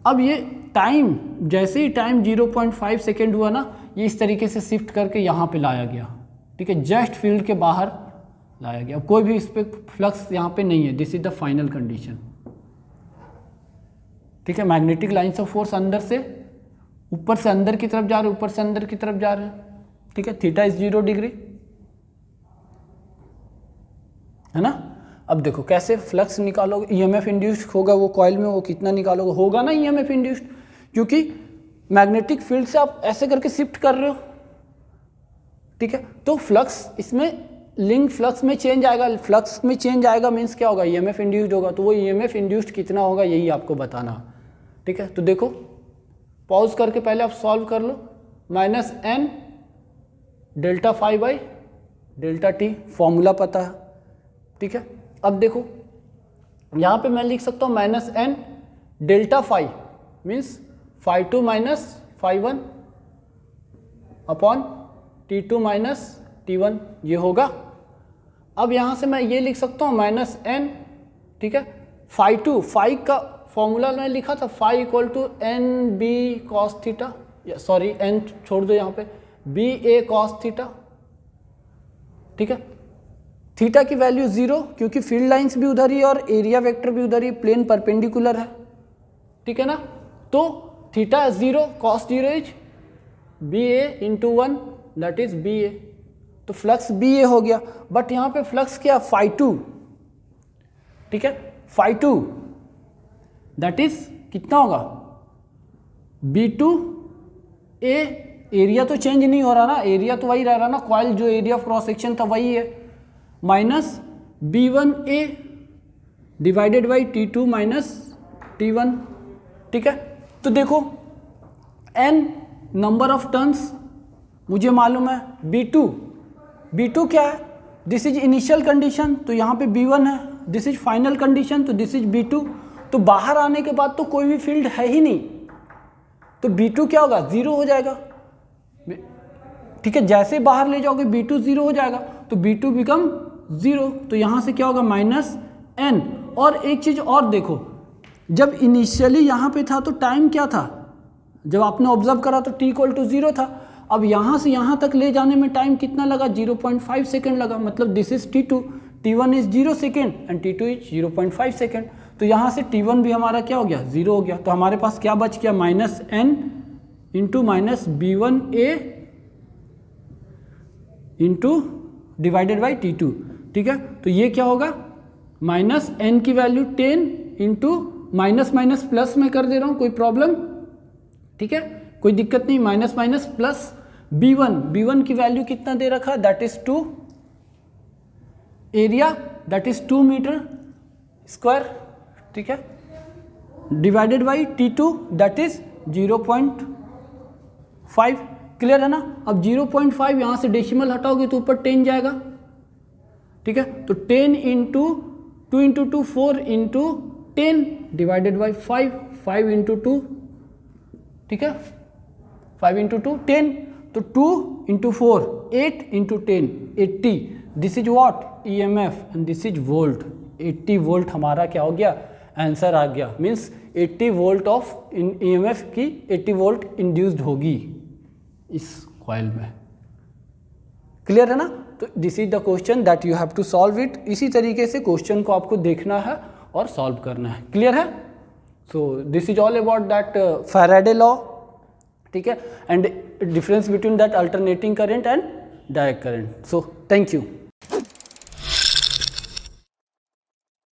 अब ये टाइम, जैसे ही टाइम 0.5 सेकेंड हुआ ना, ये इस तरीके से शिफ्ट करके यहाँ पे लाया गया। ठीक है, जस्ट फील्ड के बाहर लाया गया, कोई भी इस पर फ्लक्स यहाँ पे नहीं है। This is the final condition. ठीक है, मैग्नेटिक लाइन्स ऑफ फोर्स अंदर से ऊपर से अंदर की तरफ जा रहे हैं, ऊपर से अंदर की तरफ जा रहे हैं। ठीक है, थीटा इज 0 डिग्री, है ना। अब देखो कैसे फ्लक्स निकालोगे, ईएमएफ इंड्यूस्ड होगा वो कॉइल में, वो कितना निकालोगे, होगा ना ईएमएफ इंड्यूस्ड, क्योंकि मैग्नेटिक फील्ड से आप ऐसे करके शिफ्ट कर रहे हो। ठीक है, तो फ्लक्स इसमें लिंक फ्लक्स में चेंज आएगा, फ्लक्स में चेंज आएगा मीन्स क्या होगा, ईएमएफ इंड्यूस्ड होगा। तो वो ईएमएफ इंड्यूस्ड कितना होगा, यही आपको बताना। ठीक है, तो देखो पॉज करके पहले आप सॉल्व कर लो। -n delta phi by delta T, formula पता है। ठीक है, अब देखो यहाँ पे मैं लिख सकता हूँ -n delta phi means φ2 minus φ1 upon T2 minus T1, ये होगा। अब यहाँ से मैं ये लिख सकता हूँ -n, ठीक है, φ2, फाई का फॉर्मूला मैं लिखा था, φ equal to NB cos theta, sorry n छोड़ दो यहाँ पे, BA cos थीटा। ठीक है, थीटा की वैल्यू 0, क्योंकि फील्ड लाइंस भी उधर ही और एरिया वेक्टर भी उधर ही, प्लेन परपेंडिकुलर है। ठीक है ना, तो theta 0 cos 0 is BA into 1 that is BA, तो फ्लक्स BA हो गया। बट यहाँ पे फ्लक्स क्या, φ2। ठीक है, φ2 दैट इज कितना होगा, B2A, एरिया तो चेंज नहीं हो रहा ना, एरिया तो वही रह रहा ना, कॉइल जो एरिया ऑफ क्रॉस सेक्शन था वही है, minus B1A divided by T2 minus T1। ठीक है, तो देखो n नंबर ऑफ टर्न्स मुझे मालूम है, B2 क्या है, दिस इज इनिशियल कंडीशन, तो यहाँ पे B1 है, दिस इज फाइनल कंडीशन, तो दिस इज B2। तो बाहर आने के बाद तो कोई भी फील्ड है ही नहीं, तो B2 क्या होगा, 0 हो जाएगा। ठीक है, जैसे बाहर ले जाओगे B2 0 हो जाएगा, तो B2 बिकम 0, तो यहाँ से क्या होगा -n। और एक चीज़ और देखो, जब इनिशियली यहाँ पे था तो टाइम क्या था, जब आपने ऑब्जर्व करा तो t इक्वल टू 0 था। अब यहाँ से यहाँ तक ले जाने में टाइम कितना लगा, 0.5 सेकेंड लगा, मतलब this is T2, T1 is 0 second and T2 is 0.5 second. तो यहाँ से T1 भी हमारा क्या हो गया, 0 हो गया। तो हमारे पास क्या बच गया, -n into minus B1A into divided by T2। ठीक है, तो ये क्या होगा, -n की value 10 into minus minus plus में कर दे रहा हूँ, कोई प्रॉब्लम, ठीक है, कोई दिक्कत नहीं, माइनस माइनस प्लस B1 की वैल्यू कितना दे रखा है, that is 2, area that is 2 metre square. ठीक है, divided by T2 that is 0.5। Clear है ना। अब 0.5 यहाँ से डेसिमल हटाओगे तो ऊपर 10 जाएगा। ठीक है, तो 10 into 2 into 2 4 into 10 divided by 5 into 2, ठीक है, 5 इंटू 2 10, तो 2 into 4 8 into 10 80। This is what, EMF and this is volt. 80 volt हमारा क्या हो गया, आंसर आ गया। मीन्स 80 वोल्ट ऑफ EMF की 80 वोल्ट इंड्यूस्ड होगी इस कॉइल में। क्लियर है ना। तो this is the question that you have to solve it. इसी तरीके से क्वेश्चन को आपको देखना है और सॉल्व करना है। क्लियर है। So this is all about that Faraday law, ठीक है, and difference between that alternating current and direct current. So thank you.